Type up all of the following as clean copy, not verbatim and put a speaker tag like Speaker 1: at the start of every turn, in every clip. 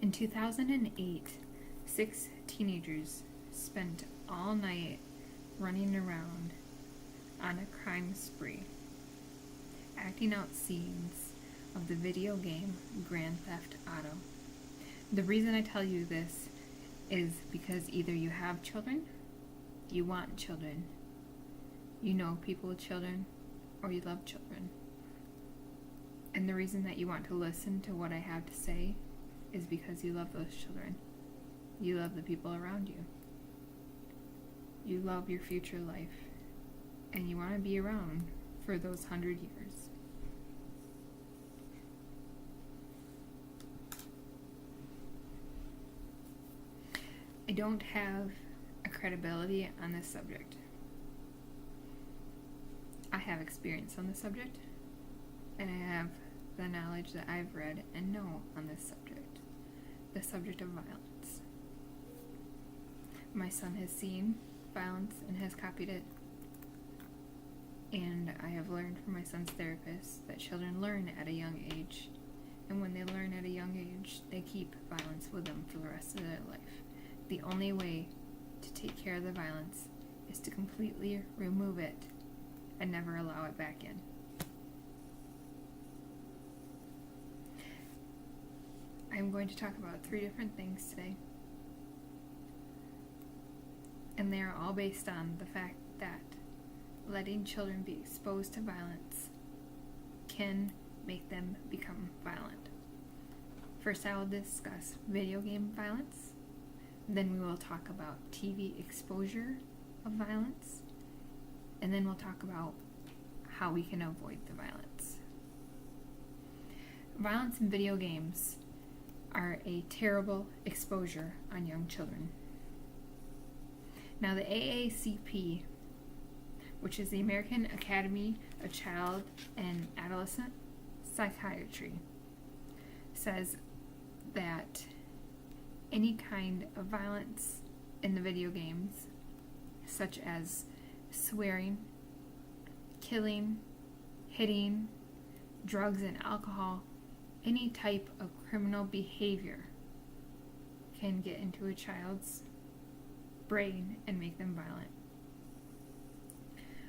Speaker 1: In 2008, 6 teenagers spent all night running around on a crime spree, acting out scenes of the video game Grand Theft Auto. The reason I tell you this is because either you have children, you want children, you know people with children, or you love children. And the reason that you want to listen to what I have to say is because you love those children. You love the people around you. You love your future life. And you want to be around for those 100 years. I don't have a credibility on this subject. I have experience on this subject, and I have the knowledge that I've read and know on this subject, the subject of violence. My son has seen violence and has copied it, and I have learned from my son's therapist that children learn at a young age, and when they learn at a young age, they keep violence with them for the rest of their life. The only way to take care of the violence is to completely remove it and never allow it back in. I'm going to talk about 3 different things today, and they are all based on the fact that letting children be exposed to violence can make them become violent. First, I will discuss video game violence. Then we will talk about TV exposure of violence. And then we'll talk about how we can avoid the violence. Violence in video games are a terrible exposure on young children. Now, the AACP, which is the American Academy of Child and Adolescent Psychiatry, says that any kind of violence in the video games, such as swearing, killing, hitting, drugs and alcohol, any type of criminal behavior can get into a child's brain and make them violent.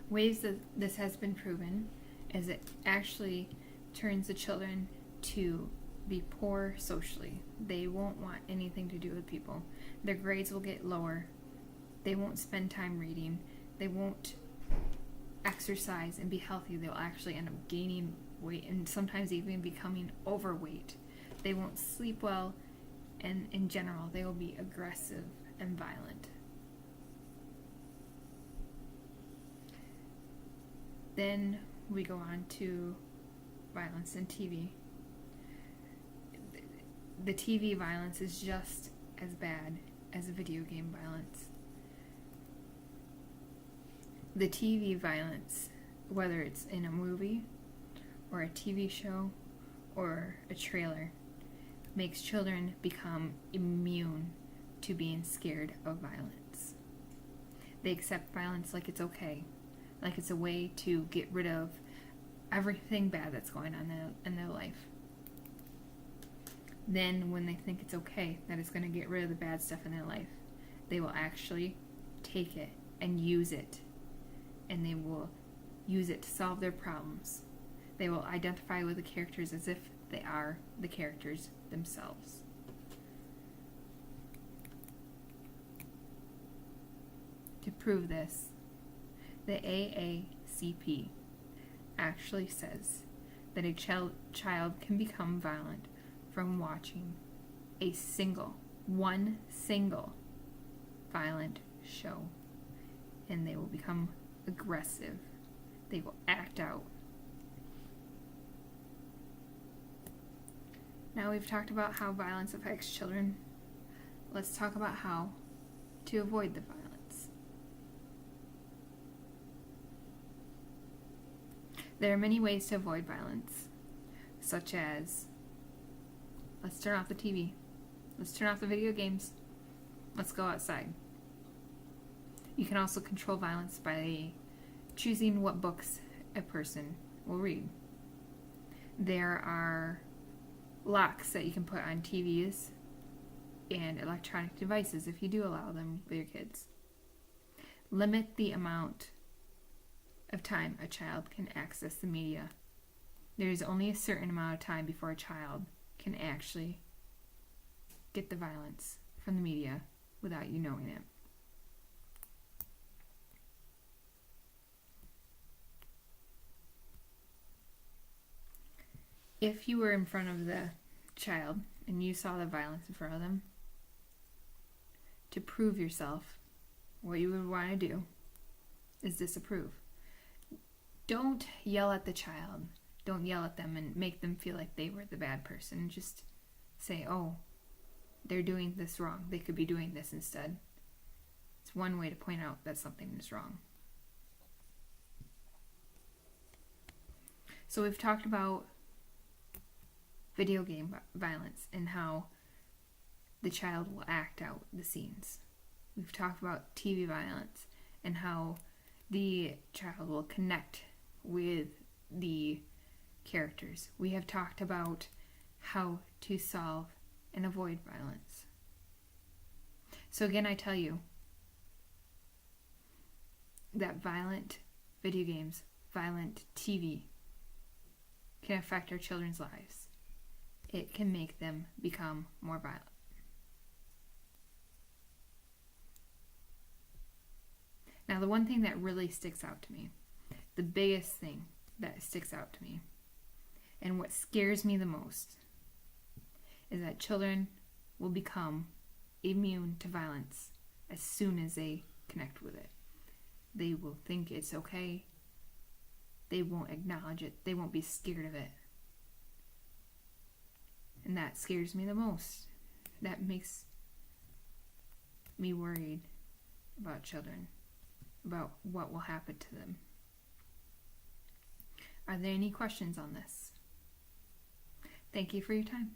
Speaker 1: Ways that this has been proven is it actually turns the children to be poor socially. They won't want anything to do with people. Their grades will get lower. They won't spend time reading. They won't exercise and be healthy. They'll actually end up gaining weight and sometimes even becoming overweight. They won't sleep well, and in general, they will be aggressive and violent. Then we go on to violence in TV. The TV violence is just as bad as the video game violence. The TV violence, whether it's in a movie or a TV show or a trailer, makes children become immune to being scared of violence. They accept violence like it's okay, like it's a way to get rid of everything bad that's going on in their life. Then when they think it's okay, that it's going to get rid of the bad stuff in their life, they will actually take it and use it. And they will use it to solve their problems. They will identify with the characters as if they are the characters themselves. To prove this, the AACP actually says that a child can become violent from watching one single violent show, and they will become aggressive. They will act out. Now we've talked about how violence affects children. Let's talk about how to avoid the violence. There are many ways to avoid violence, such as let's turn off the TV. Let's turn off the video games. Let's go outside. You can also control violence by choosing what books a person will read. There are locks that you can put on TVs and electronic devices if you do allow them with your kids. Limit the amount of time a child can access the media. There is only a certain amount of time before a child can actually get the violence from the media without you knowing it. If you were in front of the child and you saw the violence in front of them, to prove yourself, what you would want to do is disapprove. Don't yell at the child. Don't yell at them and make them feel like they were the bad person. Just say, oh, they're doing this wrong. They could be doing this instead. It's one way to point out that something is wrong. So we've talked about video game violence and how the child will act out the scenes. We've talked about TV violence and how the child will connect with the characters. We have talked about how to solve and avoid violence. So again, I tell you that violent video games, violent TV can affect our children's lives. It can make them become more violent. Now, the one thing that really sticks out to me, the biggest thing that sticks out to me, and what scares me the most, is that children will become immune to violence as soon as they connect with it. They will think it's okay. They won't acknowledge it. They won't be scared of it. And that scares me the most. That makes me worried about children, about what will happen to them. Are there any questions on this? Thank you for your time.